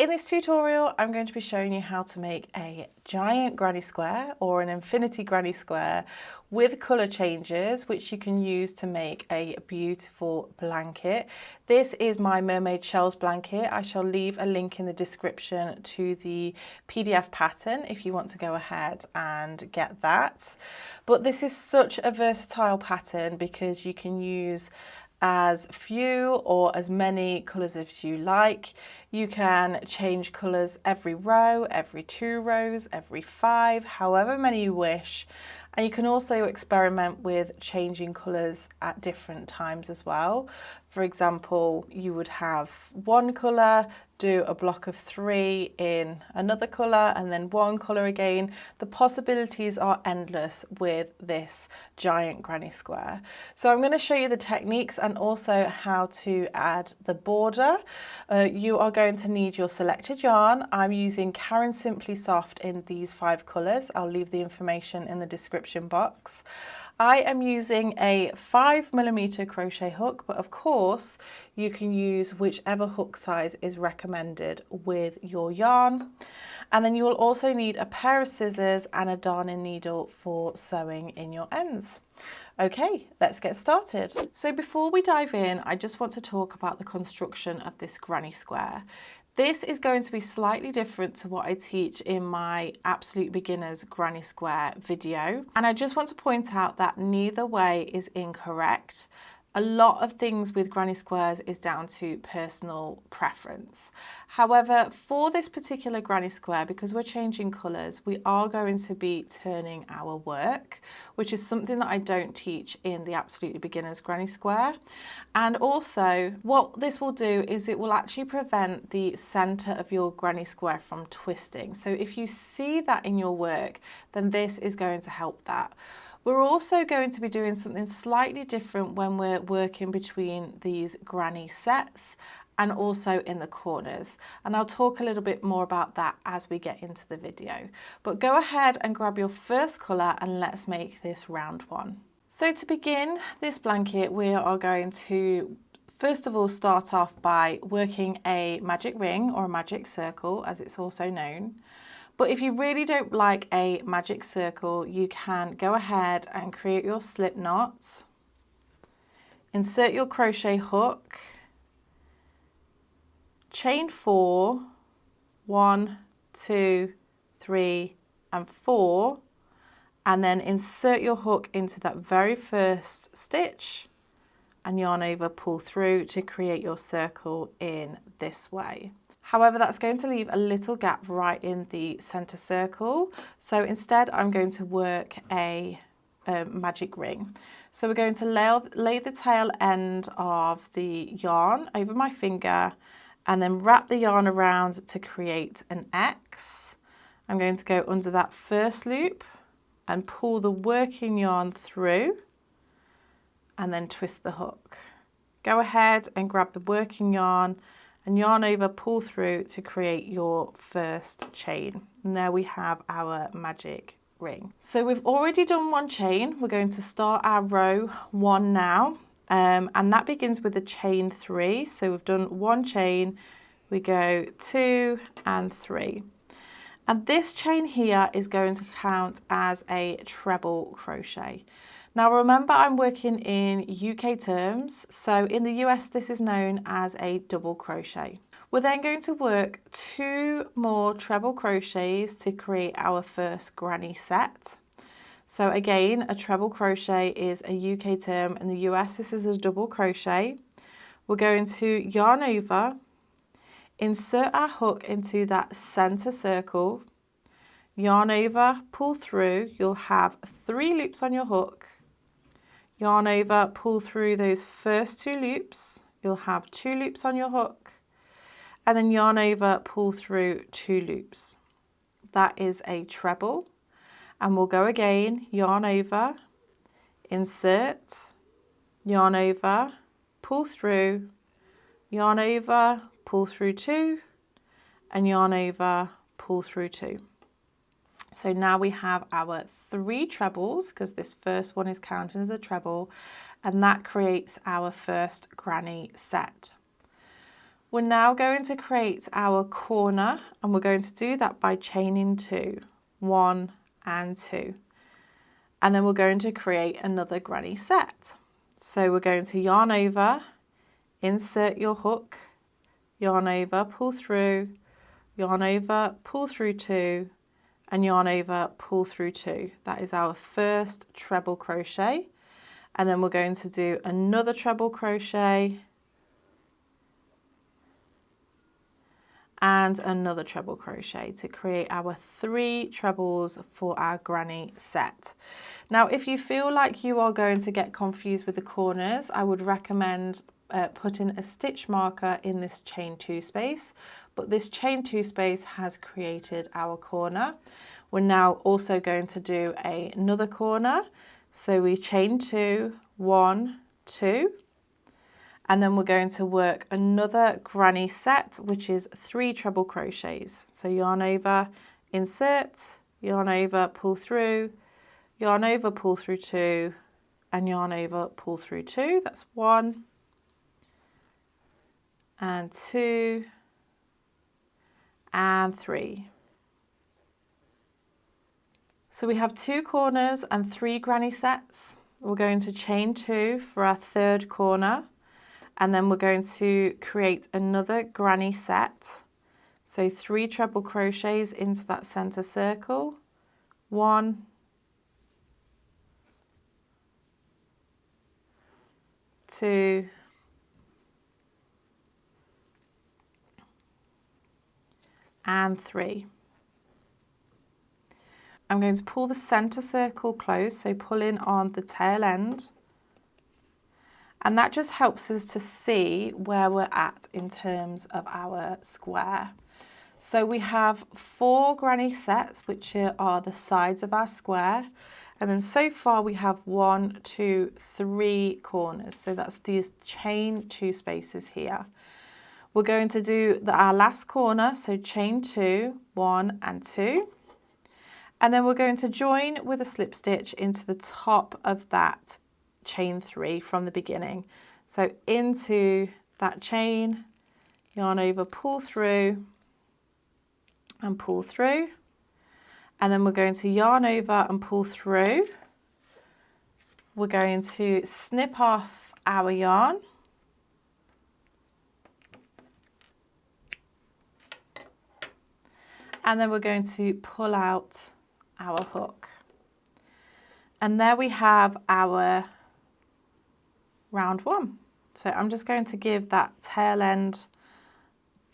In this tutorial, I'm going to be showing you how to make a giant granny square or an infinity granny square with colour changes, which you can use to make a beautiful blanket. This is my mermaid shells blanket. I shall leave a link in the description to the PDF pattern if you want to go ahead and get that. But this is such a versatile pattern because you can use as few or as many colours as you like. You can change colours every row, every 2 rows, every 5, however many you wish. And you can also experiment with changing colours at different times as well. For example, you would have one colour, do a block of 3 in another colour and then one colour again. The possibilities are endless with this giant granny square. So I'm going to show you the techniques and also how to add the border. You are going to need your selected yarn. I'm using Caron Simply Soft in these 5 colours. I'll leave the information in the description box. I am using a 5mm crochet hook, but of course you can use whichever hook size is recommended with your yarn. And then you will also need a pair of scissors and a darning needle for sewing in your ends. Okay, let's get started. So before we dive in, I just want to talk about the construction of this granny square. This is going to be slightly different to what I teach in my Absolute Beginners Granny Square video. And I just want to point out that neither way is incorrect. A lot of things with granny squares is down to personal preference. However, for this particular granny square, because we're changing colours, we are going to be turning our work, which is something that I don't teach in the Absolutely Beginners Granny Square. And also what this will do is it will actually prevent the centre of your granny square from twisting. So if you see that in your work, then this is going to help that. We're also going to be doing something slightly different when we're working between these granny sets and also in the corners. And I'll talk a little bit more about that as we get into the video. But go ahead and grab your first colour and let's make this round one. So to begin this blanket, we are going to first of all start off by working a magic ring or a magic circle, as it's also known. But if you really don't like a magic circle, you can go ahead and create your slip knots, insert your crochet hook, chain 4, 1, 2, 3 and 4, and then insert your hook into that very first stitch and yarn over, pull through to create your circle in this way. However, that's going to leave a little gap right in the center circle. So instead, I'm going to work a magic ring. So we're going to lay the tail end of the yarn over my finger and then wrap the yarn around to create an X. I'm going to go under that first loop and pull the working yarn through and then twist the hook. Go ahead and grab the working yarn and yarn over, pull through to create your first chain. And there we have our magic ring. So we've already done one chain. We're going to start our row 1 now. And that begins with a chain 3. So we've done one chain, we go 2 and 3. And this chain here is going to count as a treble crochet. Now remember, I'm working in UK terms, so in the US this is known as a double crochet. We're then going to work 2 more treble crochets to create our first granny set. So again, a treble crochet is a UK term. In the US this is a double crochet. We're going to yarn over, insert our hook into that center circle, yarn over, pull through. You'll have 3 loops on your hook. Yarn over, pull through those first 2 loops. You'll have 2 loops on your hook. And then yarn over, pull through 2 loops. That is a treble. And we'll go again, yarn over, insert, yarn over, pull through, yarn over, pull through 2, and yarn over, pull through 2. So now we have our 3 trebles, because this first one is counted as a treble, and that creates our first granny set. We're now going to create our corner, and we're going to do that by chaining 2, 1 and 2. And then we're going to create another granny set. So we're going to yarn over, insert your hook, yarn over, pull through, yarn over, pull through 2, and yarn over, pull through 2. That is our first treble crochet. And then we're going to do another treble crochet and another treble crochet to create our 3 trebles for our granny set. Now, if you feel like you are going to get confused with the corners, I would recommend putting a stitch marker in this chain 2 space, but this chain 2 space has created our corner. We're now also going to do another corner. So we chain 2, 1, 2, and then we're going to work another granny set, which is 3 treble crochets. So yarn over, insert, yarn over, pull through, yarn over, pull through 2, and yarn over, pull through 2. That's 1 and 2 and 3. So we have 2 corners and 3 granny sets. We're going to chain 2 for our 3rd corner, and then we're going to create another granny set. So 3 treble crochets into that center circle. 1, 2, and 3. I'm going to pull the center circle close, so pull in on the tail end. And that just helps us to see where we're at in terms of our square. So we have 4 granny sets, which are the sides of our square. And then so far we have 1, 2, 3 corners. So that's these chain 2 spaces here. We're going to do our last corner, so chain 2, 1 and 2. And then we're going to join with a slip stitch into the top of that chain 3 from the beginning. So into that chain, yarn over, pull through and pull through. And then we're going to yarn over and pull through. We're going to snip off our yarn. And then we're going to pull out our hook. And there we have our round 1. So I'm just going to give that tail end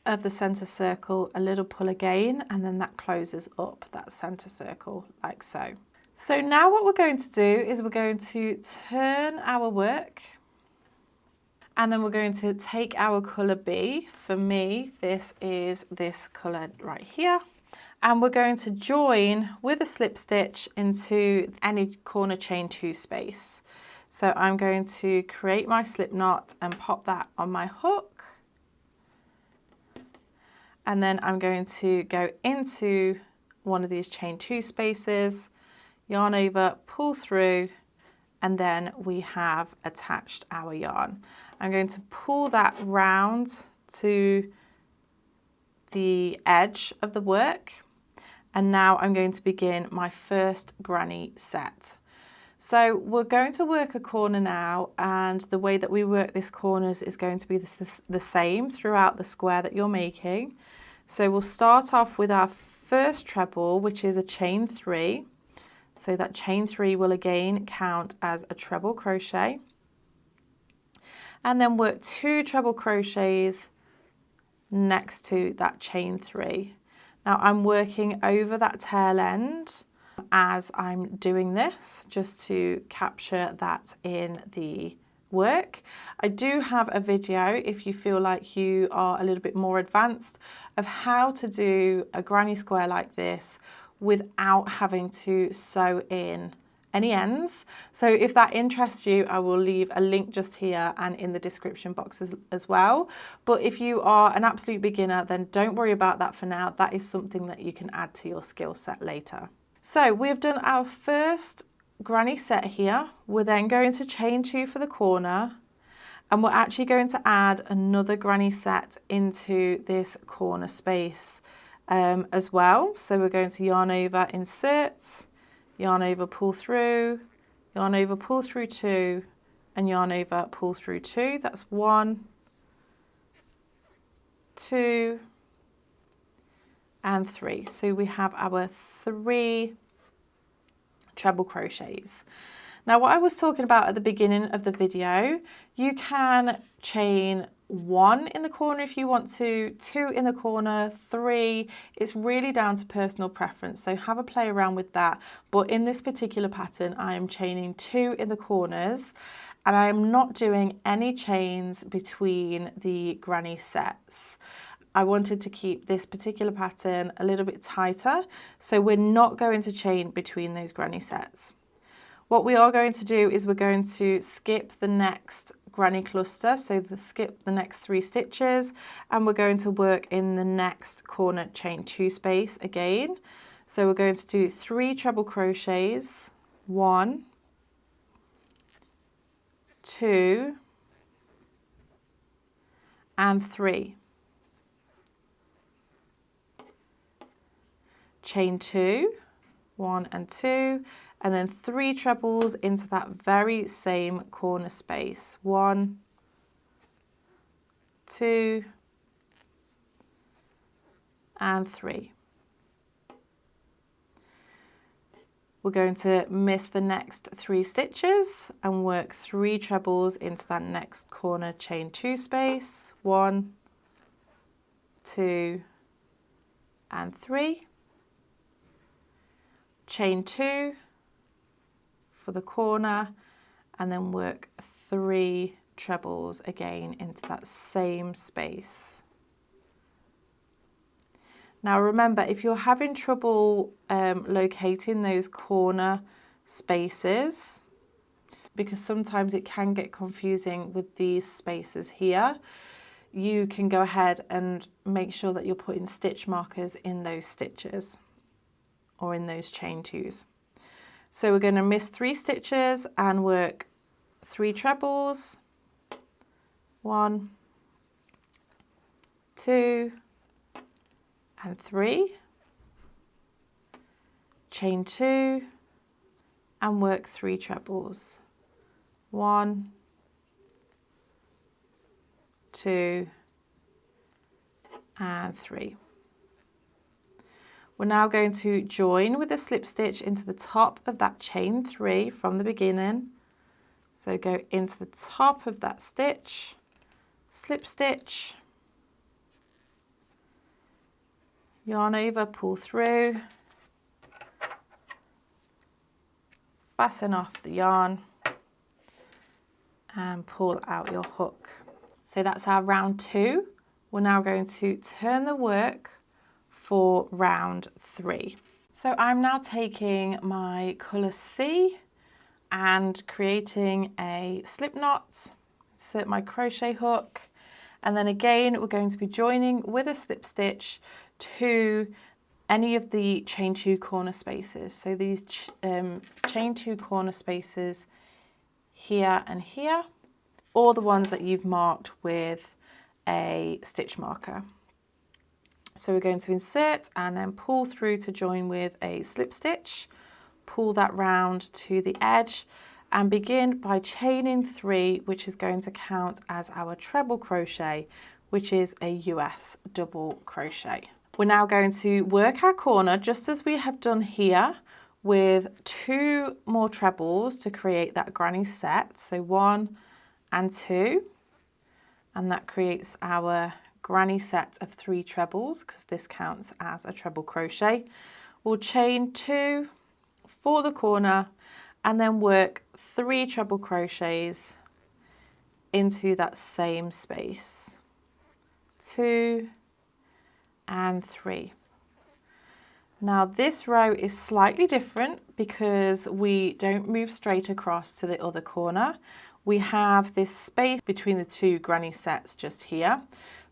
of the center circle a little pull again, and then that closes up that center circle like so. So now what we're going to do is we're going to turn our work, and then we're going to take our colour B. For me, this is this colour right here. And we're going to join with a slip stitch into any corner chain 2 space. So I'm going to create my slip knot and pop that on my hook. And then I'm going to go into one of these chain 2 spaces, yarn over, pull through, and then we have attached our yarn. I'm going to pull that round to the edge of the work. And now I'm going to begin my first granny set. So we're going to work a corner now, and the way that we work this corners is going to be the same throughout the square that you're making. So we'll start off with our first treble, which is a chain 3. So that chain 3 will again count as a treble crochet. And then work 2 treble crochets next to that chain 3. Now I'm working over that tail end as I'm doing this, just to capture that in the work. I do have a video, if you feel like you are a little bit more advanced, of how to do a granny square like this without having to sew in any ends. So if that interests you, I will leave a link just here and in the description box as well. But if you are an absolute beginner, then don't worry about that for now. That is something that you can add to your skill set later. So we've done our first granny set here. We're then going to chain 2 for the corner, And we're actually going to add another granny set into this corner space as well. So we're going to yarn over, insert, yarn over, pull through, yarn over, pull through 2, and yarn over, pull through 2. That's 1, 2, and 3. So we have our 3 treble crochets. Now, what I was talking about at the beginning of the video, you can chain 1 in the corner if you want to, 2 in the corner, 3. It's really down to personal preference, so have a play around with that. But in this particular pattern, I am chaining 2 in the corners, and I am not doing any chains between the granny sets. I wanted to keep this particular pattern a little bit tighter, so we're not going to chain between those granny sets. What we are going to do is we're going to skip the next granny cluster, so skip the next 3 stitches, and we're going to work in the next corner chain 2 space again. So we're going to do 3 treble crochets, 1, 2, and 3. Chain 2, 1 and 2, and then 3 trebles into that very same corner space. 1, 2, and 3. We're going to miss the next 3 stitches and work 3 trebles into that next corner chain 2 space. 1, 2, and 3. Chain 2 for the corner, and then work 3 trebles again into that same space. Now remember, if you're having trouble locating those corner spaces, because sometimes it can get confusing with these spaces here, you can go ahead and make sure that you're putting stitch markers in those stitches or in those chain 2s. So we're going to miss 3 stitches and work 3 trebles, 1, 2, and 3, chain 2, and work 3 trebles, 1, 2, and 3. We're now going to join with a slip stitch into the top of that chain 3 from the beginning. So go into the top of that stitch, slip stitch, yarn over, pull through, fasten off the yarn, and pull out your hook. So that's our round 2. We're now going to turn the work for round 3. So I'm now taking my colour C and creating a slip knot, insert my crochet hook, and then again we're going to be joining with a slip stitch to any of the chain 2 corner spaces. So these chain 2 corner spaces here and here, or the ones that you've marked with a stitch marker. So we're going to insert and then pull through to join with a slip stitch, pull that round to the edge, and begin by chaining 3, which is going to count as our treble crochet, which is a US double crochet. We're now going to work our corner just as we have done here with 2 more trebles to create that granny set. So 1 and 2, and that creates our granny set of 3 trebles because this counts as a treble crochet. We'll chain 2 for the corner and then work 3 treble crochets into that same space. 2 and 3. Now this row is slightly different because we don't move straight across to the other corner. We have this space between the 2 granny sets just here.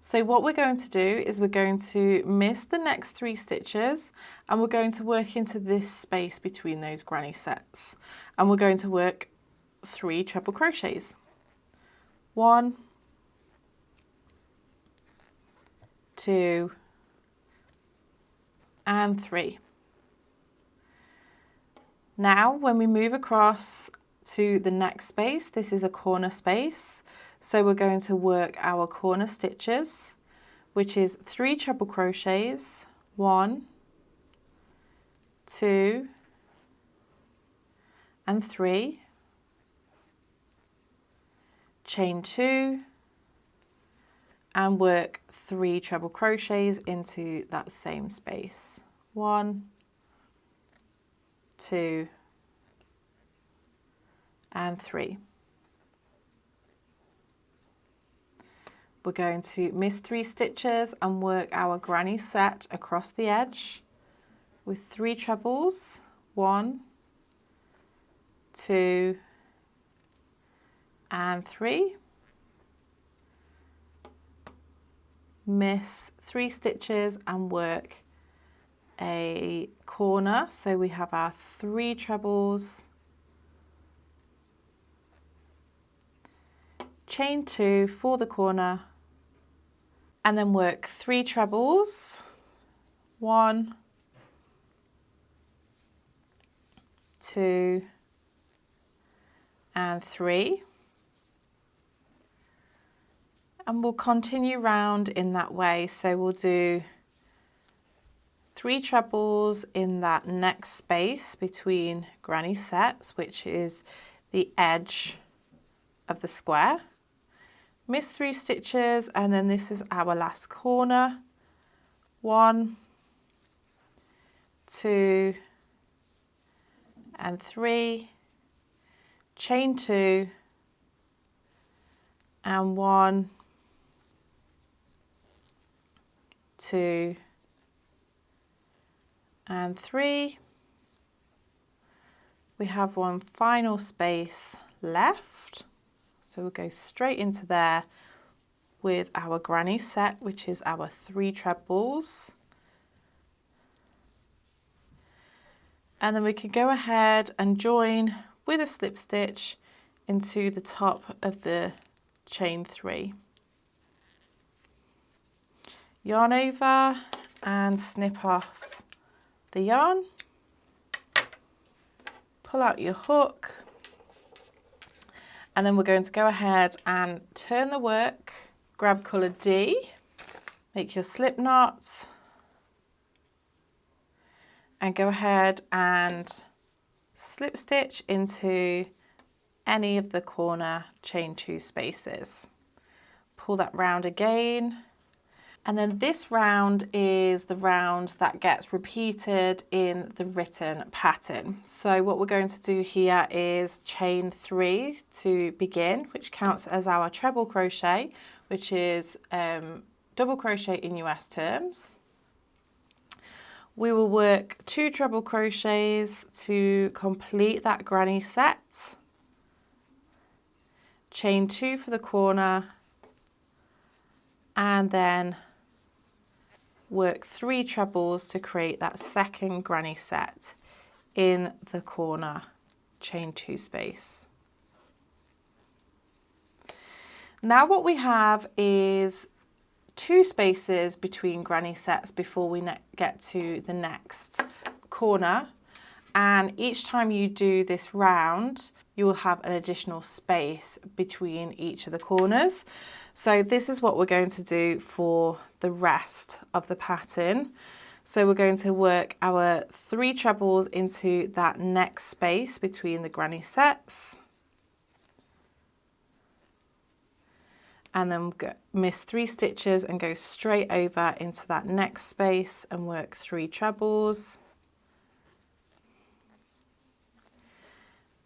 So what we're going to do is we're going to miss the next 3 stitches and we're going to work into this space between those granny sets, and we're going to work 3 treble crochets. 1, 2, and 3. Now when we move across to the next space, this is a corner space, so we're going to work our corner stitches, which is 3 treble crochets, 1, 2, and 3, chain 2, and work 3 treble crochets into that same space. 1, 2, and 3. We're going to miss 3 stitches and work our granny set across the edge with 3 trebles, 1, 2, and 3. Miss 3 stitches and work a corner, so we have our 3 trebles, chain 2 for the corner, and then work 3 trebles, 1, 2, and 3. And we'll continue round in that way, so we'll do 3 trebles in that next space between granny sets, which is the edge of the square. Miss 3 stitches, and then this is our last corner. 1, 2, and 3, chain 2, and 1, 2, and 3. We have one final space left, so we'll go straight into there with our granny set, which is our 3 trebles, and then we can go ahead and join with a slip stitch into the top of the chain 3. Yarn over and snip off the yarn, pull out your hook, and then we're going to go ahead and turn the work, grab colour D, make your slip knots, and go ahead and slip stitch into any of the corner chain 2 spaces. Pull that round again. And then this round is the round that gets repeated in the written pattern. So what we're going to do here is chain 3 to begin, which counts as our treble crochet, which is double crochet in US terms. We will work 2 treble crochets to complete that granny set. Chain 2 for the corner, and then work 3 trebles to create that second granny set in the corner chain 2 space. Now what we have is 2 spaces between granny sets before we get to the next corner, and each time you do this round you will have an additional space between each of the corners. So this is what we're going to do for the rest of the pattern. So we're going to work our 3 trebles into that next space between the granny sets, and then miss 3 stitches and go straight over into that next space and work 3 trebles.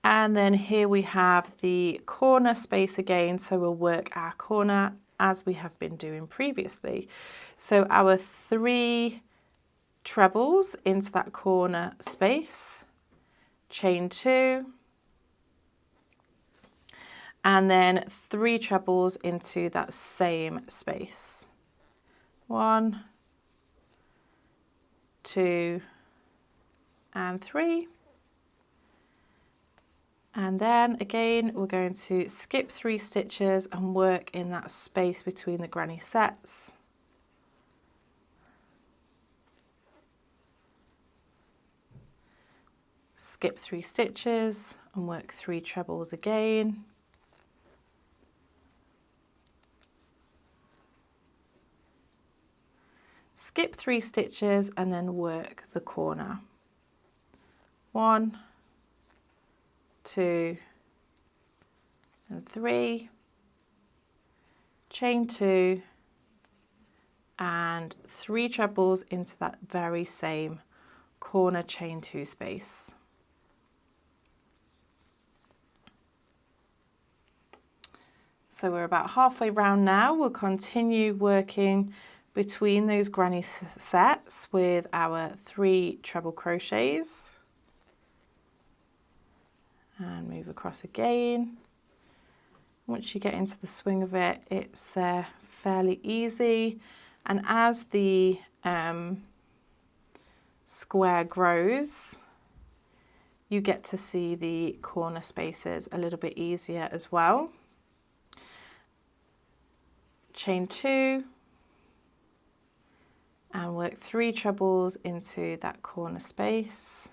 And then here we have the corner space again, so we'll work our corner as we have been doing previously. So our 3 trebles into that corner space, chain 2, and then 3 trebles into that same space. 1, 2, and 3. And then again, we're going to skip 3 stitches and work in that space between the granny sets. Skip 3 stitches and work 3 trebles again. Skip 3 stitches and then work the corner. 1, 2 and 3, chain 2 and 3 trebles into that very same corner chain 2 space. So we're about halfway round now. We'll continue working between those granny sets with our 3 treble crochets. And move across again. Once you get into the swing of it, it's fairly easy. And as the square grows, you get to see the corner spaces a little bit easier as well. Chain 2 and work 3 trebles into that corner space.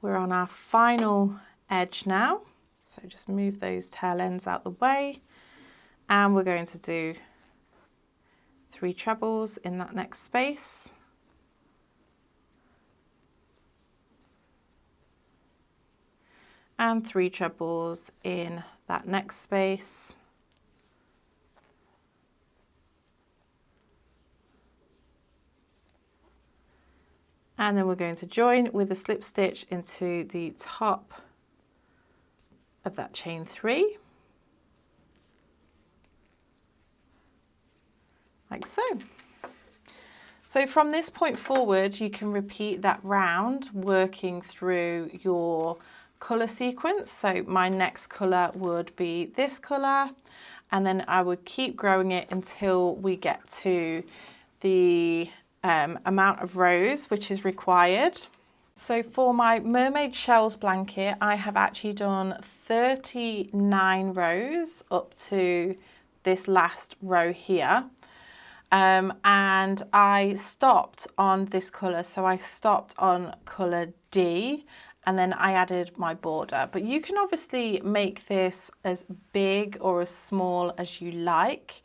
We're on our final edge now, so just move those tail ends out the way, and we're going to do 3 trebles in that next space. And 3 trebles in that next space. And then we're going to join with a slip stitch into the top of that chain 3, like so. So from this point forward, you can repeat that round working through your colour sequence. So my next colour would be this colour, and then I would keep growing it until we get to the amount of rows which is required. So for my mermaid shells blanket, I have actually done 39 rows up to this last row here. And I stopped on this colour, so I stopped on colour D, and then I added my border. But you can obviously make this as big or as small as you like.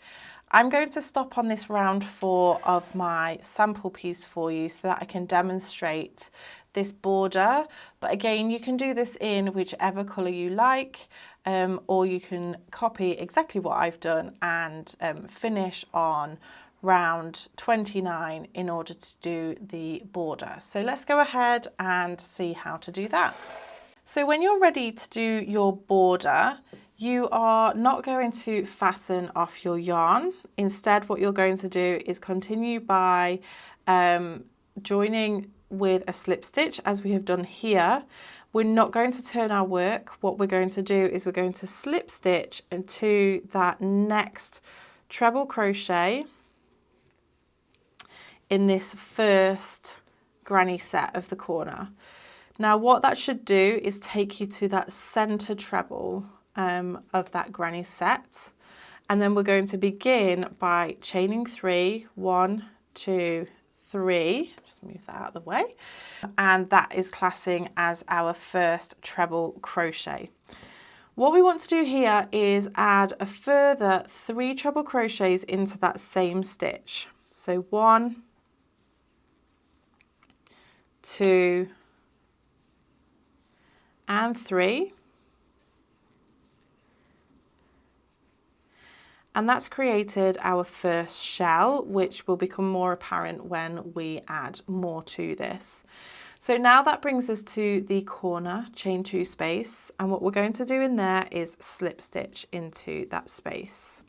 I'm going to stop on this round 4 of my sample piece for you so that I can demonstrate this border. But again, you can do this in whichever colour you like, or you can copy exactly what I've done and finish on round 29 in order to do the border. So let's go ahead and see how to do that. So when you're ready to do your border, you are not going to fasten off your yarn. Instead, what you're going to do is continue by joining with a slip stitch, as we have done here. We're not going to turn our work. What we're going to do is we're going to slip stitch into that next treble crochet in this first granny set of the corner. Now what that should do is take you to that center treble of that granny set, and then we're going to begin by chaining 3, 1, 2, 3, just move that out of the way, and that is classing as our first treble crochet. What we want to do here is add a further 3 treble crochets into that same stitch. So 1, 2 and 3, and that's created our first shell, which will become more apparent when we add more to this. So now that brings us to the corner chain 2 space, and what we're going to do in there is slip stitch into that space.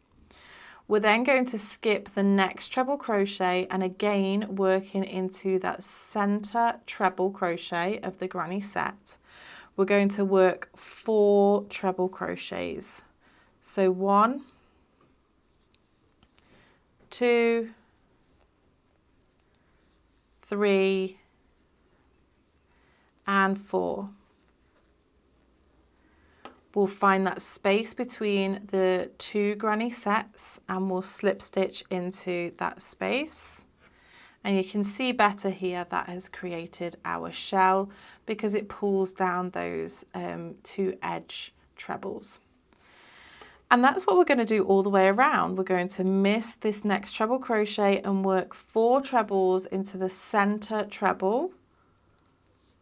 We're then going to skip the next treble crochet, and again working into that center treble crochet of the granny set, we're going to work 4 treble crochets. So 1, 2, 3, and 4. We'll find that space between the 2 granny sets and we'll slip stitch into that space. And you can see better here that has created our shell because it pulls down those 2 edge trebles. And that's what we're going to do all the way around. We're going to miss this next treble crochet and work 4 trebles into the center treble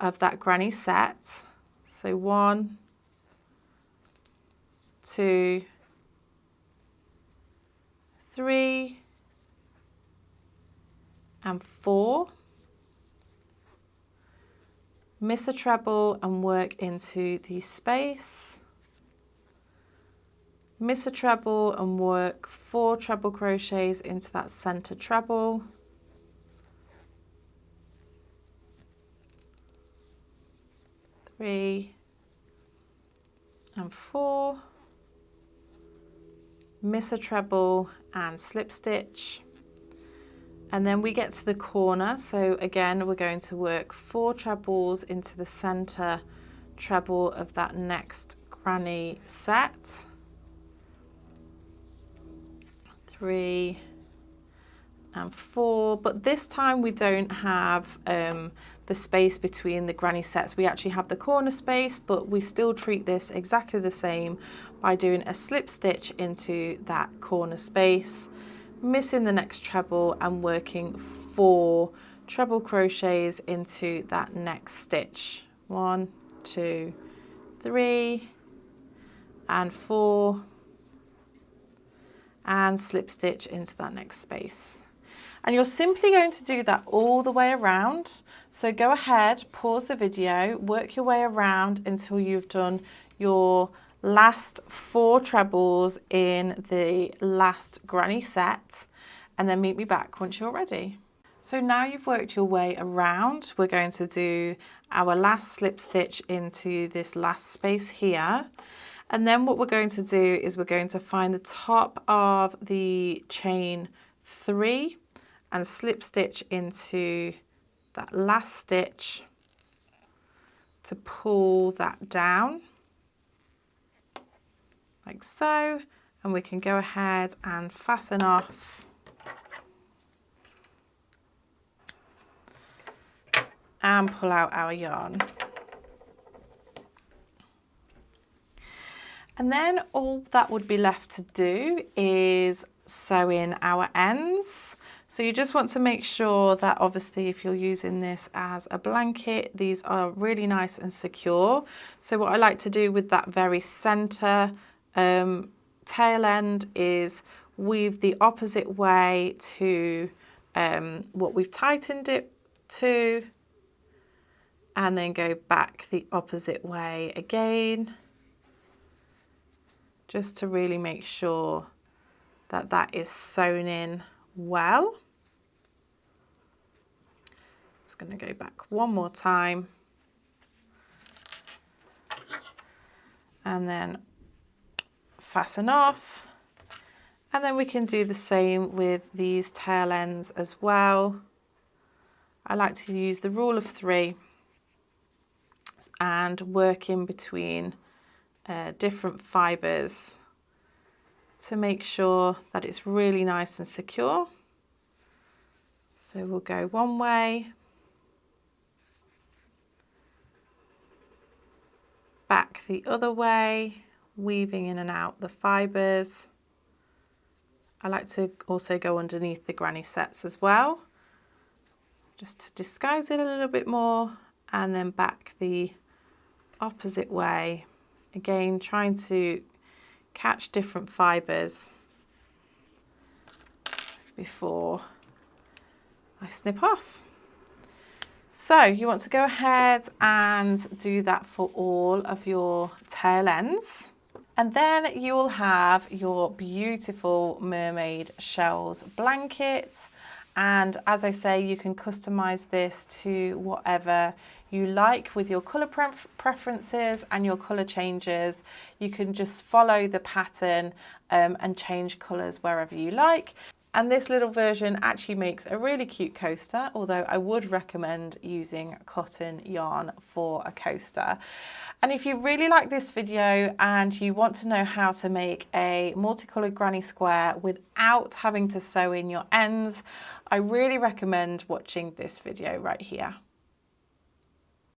of that granny set. So 1, 2, 3, and 4. Miss a treble and work into the space. Miss a treble and work 4 treble crochets into that center treble. Three and 4. Miss a treble and slip stitch. And then we get to the corner, so again we're going to work 4 trebles into the center treble of that next granny set. 3 and 4, but this time we don't have the space between the granny sets. We actually have the corner space, but we still treat this exactly the same by doing a slip stitch into that corner space, missing the next treble and working 4 treble crochets into that next stitch. 1, 2, 3 and 4, and slip stitch into that next space. And you're simply going to do that all the way around. So go ahead, pause the video, work your way around until you've done your last 4 trebles in the last granny set, and then meet me back once you're ready. So now you've worked your way around, we're going to do our last slip stitch into this last space here. And then what we're going to do is we're going to find the top of the chain 3 and slip stitch into that last stitch to pull that down like so, and we can go ahead and fasten off and pull out our yarn. And then all that would be left to do is sew in our ends. So you just want to make sure that obviously if you're using this as a blanket, these are really nice and secure. So what I like to do with that very center tail end is weave the opposite way to what we've tightened it to, and then go back the opposite way again, just to really make sure that that is sewn in well. Just going to go back one more time and then fasten off, and then we can do the same with these tail ends as well. I like to use the rule of 3 and work in between different fibres to make sure that it's really nice and secure. So we'll go one way, back the other way, weaving in and out the fibres. I like to also go underneath the granny sets as well, just to disguise it a little bit more, and then back the opposite way. Again, trying to catch different fibres before I snip off. So you want to go ahead and do that for all of your tail ends. And then you will have your beautiful mermaid shells blanket. And as I say, you can customize this to whatever you like with your colour preferences and your colour changes. You can just follow the pattern and change colours wherever you like. And this little version actually makes a really cute coaster, although I would recommend using cotton yarn for a coaster. And if you really like this video and you want to know how to make a multicolored granny square without having to sew in your ends, I really recommend watching this video right here.